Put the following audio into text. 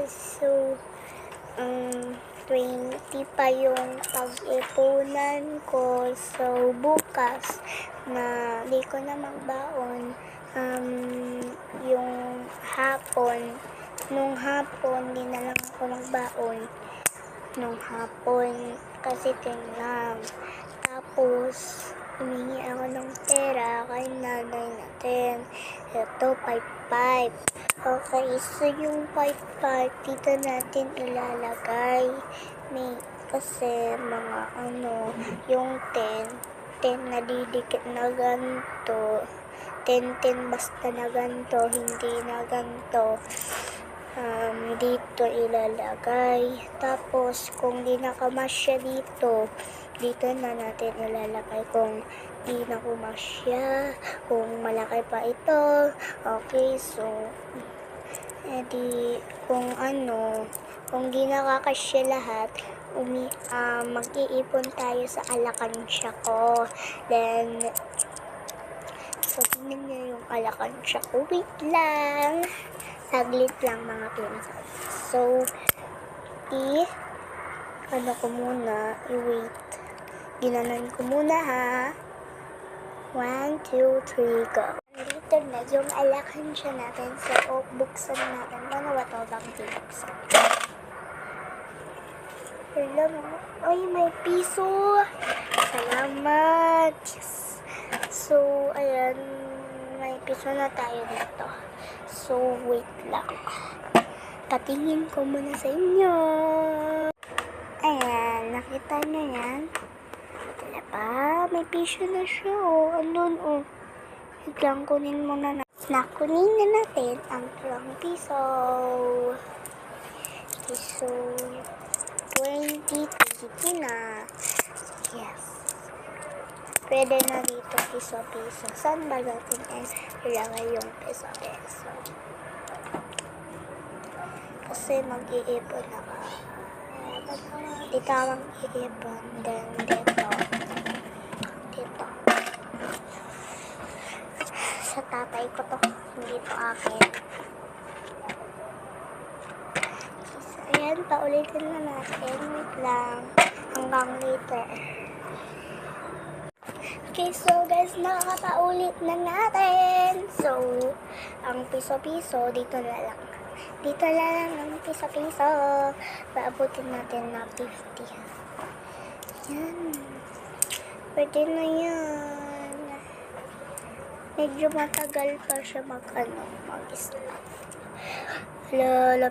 So, 20 pa yung pag-ipunan ko. So, bukas na di ko na magbaon. Yung hapon, nung hapon, di na lang ako magbaon. Nung hapon, kasi tinlam. Tapos, humingi ako ng pera kay nanay natin. Ito, 5-5. Okay, so yung 5-5, dito natin ilalagay. Kasi mga yung 10 na didikit na ganito. 10 basta na ganito, hindi na ganito. Dito ilalagay. Tapos, kung di nakamasya dito na natin ilalagay. Kung di nakumasya, kung malaki pa ito. Okay, so, kung di nakakasya lahat, mag-iipon tayo sa alakansya ko. Then, sabihin niyo yung alakansya ko. Wait lang. Saglit lang mga pinsan. So, i-wait. Ginanon ko muna ha. 1, 2, 3, go. Dito na yung alakansya natin. So, buksan natin. Paano ba ito bang binuksan? Hello, ay, may piso. Salamat. Yes. So, ayan. May piso na tayo dito. So, wait lang. Patingin ko muna sa inyo. Ayan, nakita nyo yan? Wala pa, may piso na siya, oh. Andun, oh. Biglang kunin muna na. Nakunin na natin ang 2 piso. Piso 20, 20 na. Yes. Pwede na dito piso-piso. Saan ba natin ilagay yung piso-piso? Kasi mag-iipon ako. Dito ako mag-iipon. Then dito. Sa tatay ko to. Hindi to akin. So, ayan. Paulitin na natin. Wait lang. Hanggang later. Okay, so guys, nakakapaulit na natin. So, ang piso-piso, dito na lang. Dito na lang ang piso-piso. Paabutin natin na 50. Yan. Pwede na yan. Medyo matagal pa siya mag-stop.